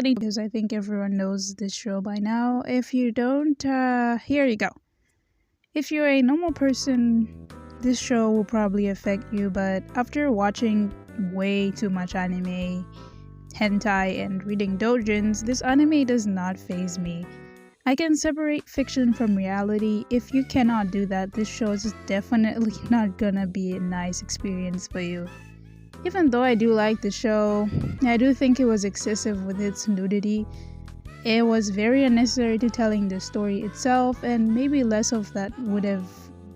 get into because I think everyone knows this show by now. If you don't, here you go. If you're a normal person, this show will probably affect you, but after watching way too much anime, hentai, and reading doujins, this anime does not faze me. I can separate fiction from reality. If you cannot do that, this show is definitely not gonna be a nice experience for you. Even though I do like the show, I do think it was excessive with its nudity. It was very unnecessary to telling the story itself, and maybe less of that would have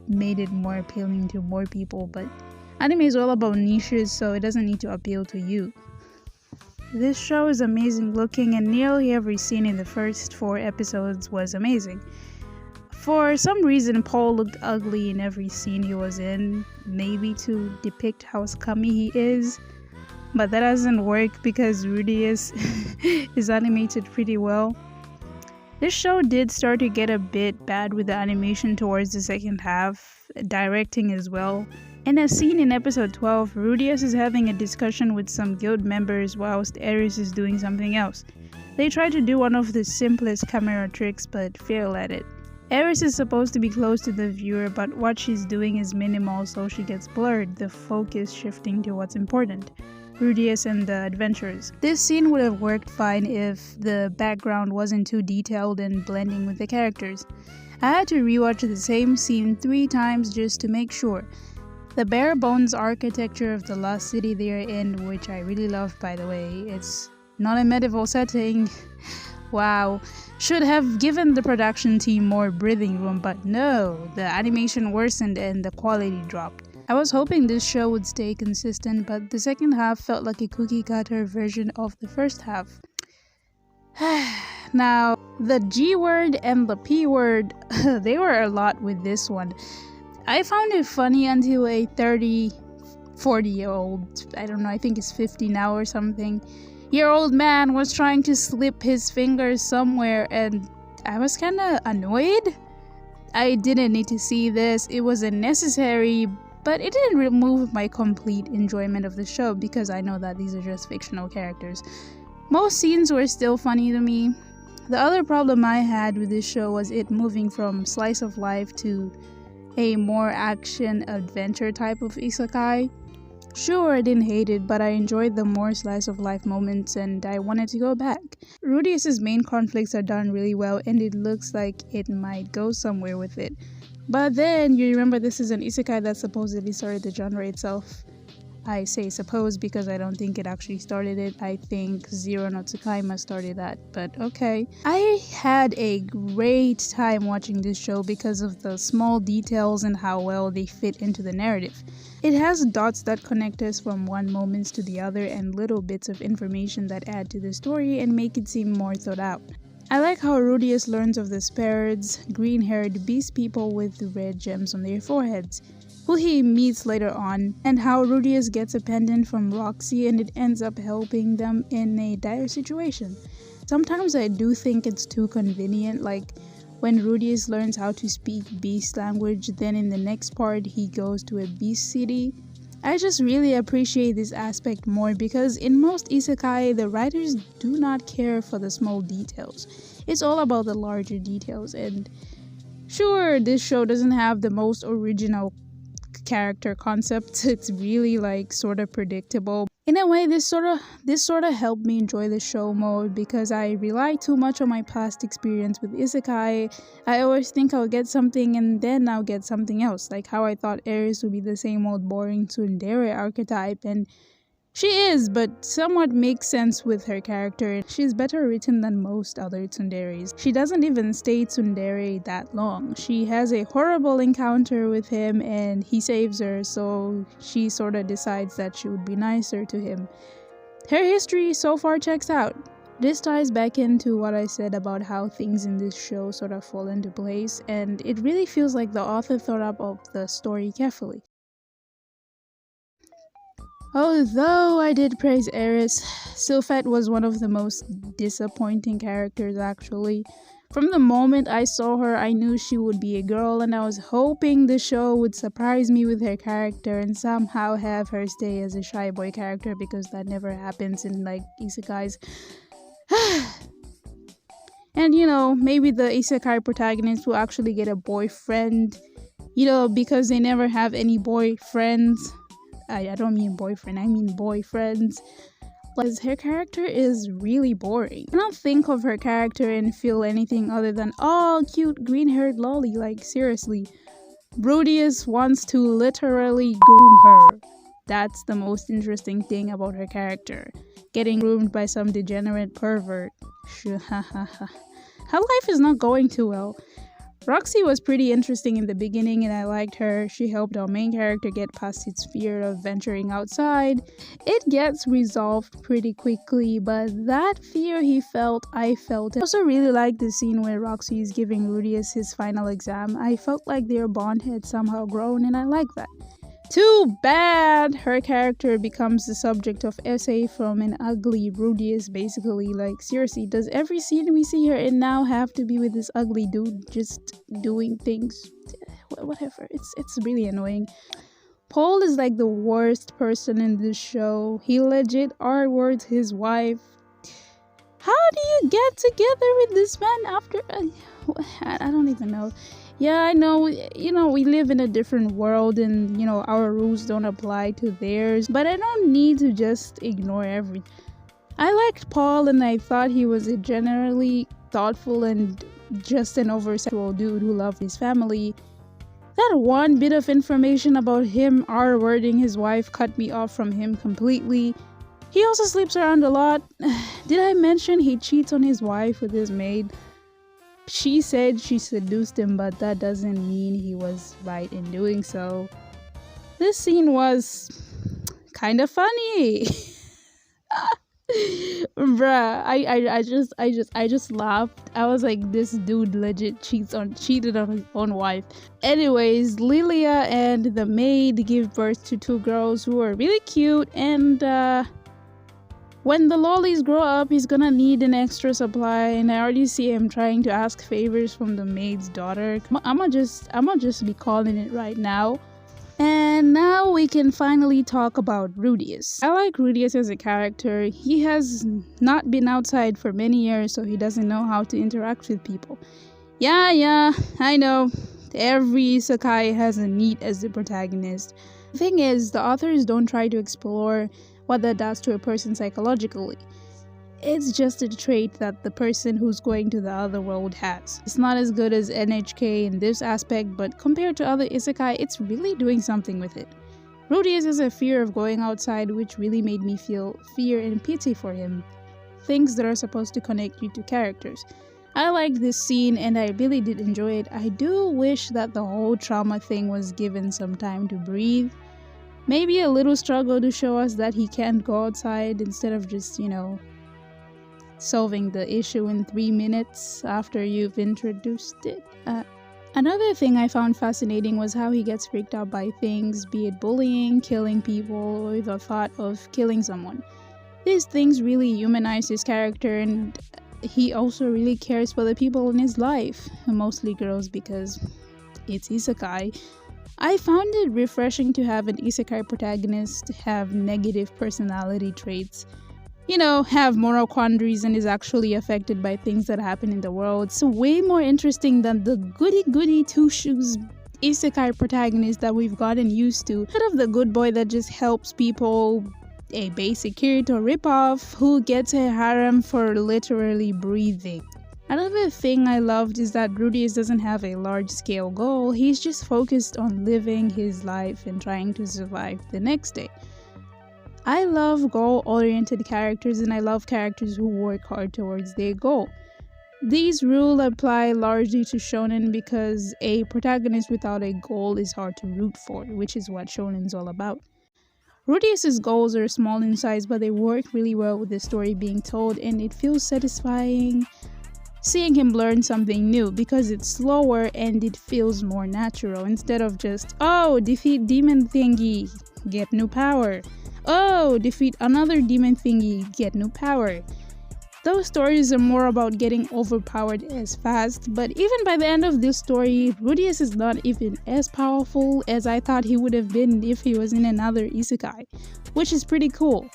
made it more appealing to more people, but anime is all about niches, so it doesn't need to appeal to you. This show is amazing looking, and nearly every scene in the first 4 episodes was amazing. For some reason, Paul looked ugly in every scene he was in, maybe to depict how scummy he is, but that doesn't work because Rudius is animated pretty well. This show did start to get a bit bad with the animation towards the second half, directing as well. In a scene in episode 12, Rudius is having a discussion with some guild members whilst Ares is doing something else. They try to do one of the simplest camera tricks but fail at it. Ares is supposed to be close to the viewer, but what she's doing is minimal, so she gets blurred, the focus shifting to what's important: Rudius and the adventurers. This scene would have worked fine if the background wasn't too detailed and blending with the characters. I had to rewatch the same scene 3 times just to make sure. The bare bones architecture of the lost city they're in, which I really love by the way, it's not a medieval setting, wow, should have given the production team more breathing room, but no, the animation worsened and the quality dropped. I was hoping this show would stay consistent, but the second half felt like a cookie cutter version of the first half. Now, the G word and the P word, they were a lot with this one. I found it funny until a 40-year-old, I don't know, I think it's 50 now or something, year-old man was trying to slip his fingers somewhere, and I was kinda annoyed. I didn't need to see this, it wasn't necessary, but it didn't remove my complete enjoyment of the show because I know that these are just fictional characters. Most scenes were still funny to me. The other problem I had with this show was it moving from slice of life to a more action-adventure type of isekai. Sure, I didn't hate it, but I enjoyed the more slice-of-life moments and I wanted to go back. Rudius' main conflicts are done really well and it looks like it might go somewhere with it. But then, you remember this is an isekai that supposedly started the genre itself. I say suppose because I don't think it actually started it. I think Zero no Tsukaima started that, but okay. I had a great time watching this show because of the small details and how well they fit into the narrative. It has dots that connect us from one moment to the other and little bits of information that add to the story and make it seem more thought out. I like how Rudius learns of the Sparrows, green-haired beast people with red gems on their foreheads, who he meets later on, and how Rudius gets a pendant from Roxy and it ends up helping them in a dire situation. Sometimes I do think it's too convenient, like when Rudius learns how to speak beast language, then in the next part he goes to a beast city. I just really appreciate this aspect more because in most isekai, the writers do not care for the small details. It's all about the larger details, and sure, this show doesn't have the most original character concepts. It's really like sort of predictable. In a way, this sort of helped me enjoy the show more because I rely too much on my past experience with isekai. I always think I'll get something and then I'll get something else, like how I thought Ares would be the same old boring tsundere archetype, and she is, but somewhat makes sense with her character. She's better written than most other tsunderes. She doesn't even stay tsundere that long. She has a horrible encounter with him and he saves her, so she sort of decides that she would be nicer to him. Her history so far checks out. This ties back into what I said about how things in this show sort of fall into place, and it really feels like the author thought up of the story carefully. Although I did praise Ares, Sylphette was one of the most disappointing characters actually. From the moment I saw her, I knew she would be a girl, and I was hoping the show would surprise me with her character and somehow have her stay as a shy boy character because that never happens in like isekais. And maybe the isekai protagonist will actually get a boyfriend, because they never have any boyfriends. I don't mean boyfriend, I mean boyfriends. Because her character is really boring. I don't think of her character and feel anything other than, oh, cute green-haired lolly. Like, seriously. Rudius wants to literally groom her. That's the most interesting thing about her character. Getting groomed by some degenerate pervert. Her life is not going too well. Roxy was pretty interesting in the beginning and I liked her. She helped our main character get past its fear of venturing outside. It gets resolved pretty quickly, but that fear he felt, I felt it. I also really liked the scene where Roxy is giving Rudius his final exam. I felt like their bond had somehow grown and I like that. Too bad her character becomes the subject of essay from an ugly Rudius, basically. Like, seriously, does every scene we see her in now have to be with this ugly dude just doing things? Whatever, it's really annoying. Paul is like the worst person in this show. He legit R-words his wife. How do you get together with this man after... I don't even know. Yeah, I know, we live in a different world and, our rules don't apply to theirs, but I don't need to just ignore everything. I liked Paul and I thought he was a generally thoughtful and just an over-sexual dude who loved his family. That one bit of information about him R-wording his wife cut me off from him completely. He also sleeps around a lot. Did I mention he cheats on his wife with his maid? She said she seduced him, but that doesn't mean he was right in doing so. This scene was kind of funny. Bruh, I just laughed. I was like, this dude legit cheated on his own wife. Anyways, Lilia and the maid give birth to 2 girls who are really cute, and when the lollies grow up, he's gonna need an extra supply, and I already see him trying to ask favors from the maid's daughter. I'ma just be calling it right now. And now we can finally talk about Rudius. I like Rudius as a character. He has not been outside for many years, so he doesn't know how to interact with people. Yeah, I know. Every isekai has a NEET as the protagonist. The thing is, the authors don't try to explore what that does to a person psychologically. It's just a trait that the person who's going to the other world has. It's not as good as NHK in this aspect, but compared to other isekai, it's really doing something with it. Rudius has a fear of going outside, which really made me feel fear and pity for him. Things that are supposed to connect you to characters. I liked this scene and I really did enjoy it. I do wish that the whole trauma thing was given some time to breathe. Maybe a little struggle to show us that he can't go outside instead of just, solving the issue in 3 minutes after you've introduced it. Another thing I found fascinating was how he gets freaked out by things, be it bullying, killing people, or the thought of killing someone. These things really humanize his character, and he also really cares for the people in his life, mostly girls because it's isekai. I found it refreshing to have an isekai protagonist have negative personality traits. Have moral quandaries and is actually affected by things that happen in the world. It's way more interesting than the goody-goody two-shoes isekai protagonist that we've gotten used to. Instead of the good boy that just helps people, a basic Kirito ripoff who gets a harem for literally breathing. Another thing I loved is that Rudius doesn't have a large-scale goal. He's just focused on living his life and trying to survive the next day. I love goal-oriented characters and I love characters who work hard towards their goal. These rules apply largely to shonen because a protagonist without a goal is hard to root for, which is what shonen's all about. Rudius's goals are small in size, but they work really well with the story being told, and it feels satisfying seeing him learn something new because it's slower and it feels more natural instead of just, oh, defeat demon thingy, get new power. Oh, defeat another demon thingy, get new power. Those stories are more about getting overpowered as fast, but even by the end of this story, Rudius is not even as powerful as I thought he would have been if he was in another isekai, which is pretty cool.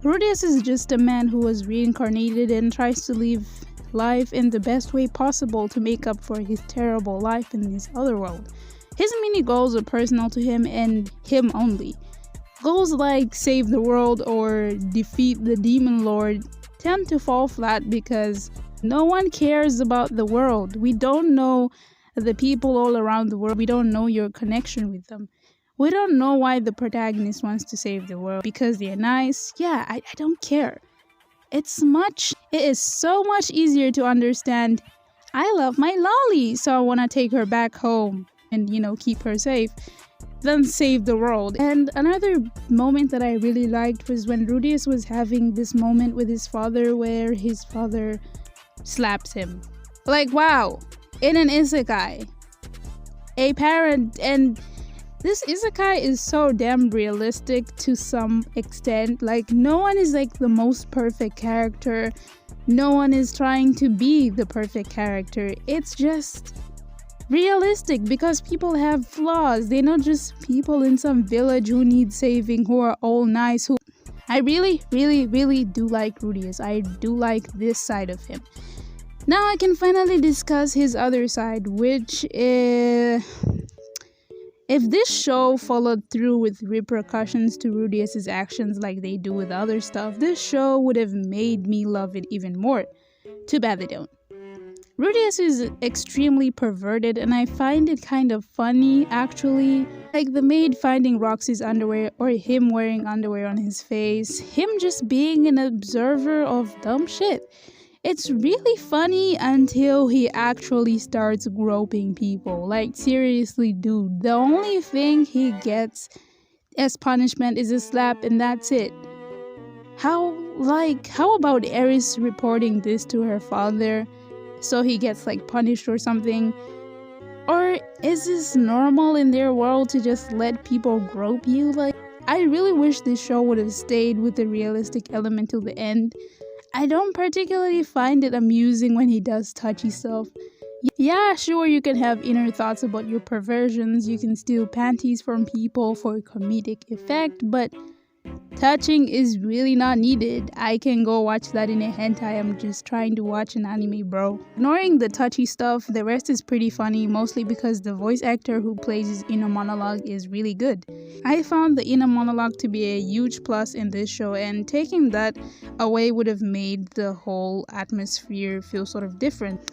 Rudius is just a man who was reincarnated and tries to live life in the best way possible to make up for his terrible life in this other world. His mini goals are personal to him and him only. Goals like save the world or defeat the demon lord tend to fall flat because no one cares about the world. We don't know the people all around the world. We don't know your connection with them. We don't know why the protagonist wants to save the world. Because they're nice? Yeah, I don't care. It is so much easier to understand. I love my lolly, so I want to take her back home and, keep her safe, than save the world. And another moment that I really liked was when Rudius was having this moment with his father where his father slaps him. Like, wow, in an isekai, a parent, and this isekai is so damn realistic to some extent. Like, no one is like the most perfect character. No one is trying to be the perfect character. It's just realistic because people have flaws. They're not just people in some village who need saving, who are all nice. I really, really, really do like Rudius. I do like this side of him. Now I can finally discuss his other side, which is, if this show followed through with repercussions to Rudius's actions like they do with other stuff, this show would have made me love it even more. Too bad they don't. Rudius is extremely perverted and I find it kind of funny actually. Like the maid finding Roxy's underwear or him wearing underwear on his face. Him just being an observer of dumb shit. It's really funny until he actually starts groping people. Like seriously dude, the only thing he gets as punishment is a slap and that's it. How about Eris reporting this to her father? So he gets punished or something? Or is this normal in their world to just let people grope you? I really wish this show would have stayed with the realistic element till the end. I don't particularly find it amusing when he does touchy stuff. Yeah, sure, you can have inner thoughts about your perversions, you can steal panties from people for comedic effect, but touching is really not needed. I can go watch that in a hentai. I'm just trying to watch an anime, bro. Ignoring the touchy stuff, the rest is pretty funny, mostly because the voice actor who plays his inner monologue is really good. I found the inner monologue to be a huge plus in this show, and taking that away would have made the whole atmosphere feel sort of different.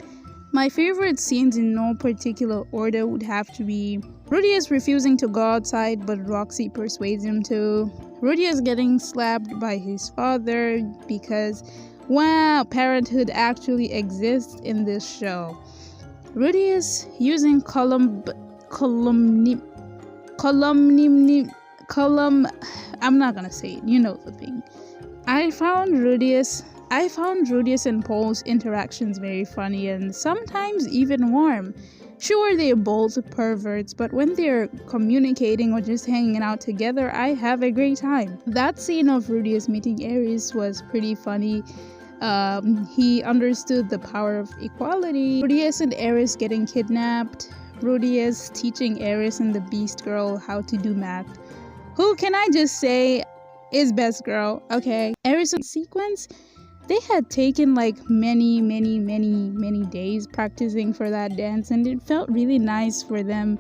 My favorite scenes in no particular order would have to be Rudius refusing to go outside but Roxy persuades him to, Rudius getting slapped by his father because, wow, parenthood actually exists in this show. Rudius using I'm not gonna say it, you know the thing. I found Rudius and Paul's interactions very funny and sometimes even warm. Sure, they're both perverts, but when they're communicating or just hanging out together, I have a great time. That scene of Rudius meeting Eris was pretty funny. He understood the power of equality. Rudius and Eris getting kidnapped. Rudius teaching Eris and the Beast Girl how to do math. Who can I just say is best girl, okay? Eris sequence, they had taken many days practicing for that dance and it felt really nice for them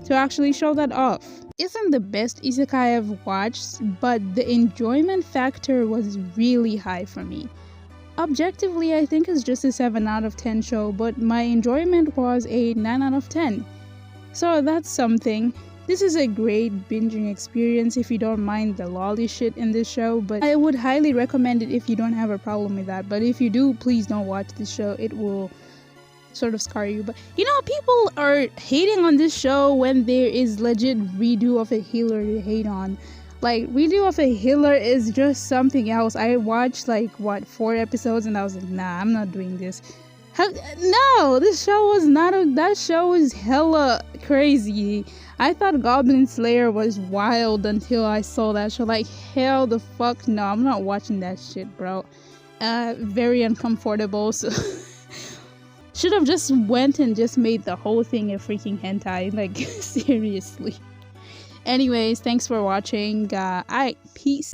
to actually show that off. Isn't the best isekai I've watched, but the enjoyment factor was really high for me. Objectively, I think it's just a 7 out of 10 show, but my enjoyment was a 9 out of 10. So that's something. This is a great binging experience if you don't mind the lolly shit in this show, but I would highly recommend it if you don't have a problem with that. But if you do, please don't watch this show. It will sort of scar you. But people are hating on this show when there is legit redo of a healer to hate on. Redo of a healer is just something else. I watched 4 episodes and I was like, nah, I'm not doing this. No, this show was not that show was hella crazy. I thought Goblin Slayer was wild until I saw that show. Hell the fuck no, I'm not watching that shit, bro. Very uncomfortable, so should have just went and just made the whole thing a freaking hentai, seriously. Anyways, thanks for watching. Alright, peace.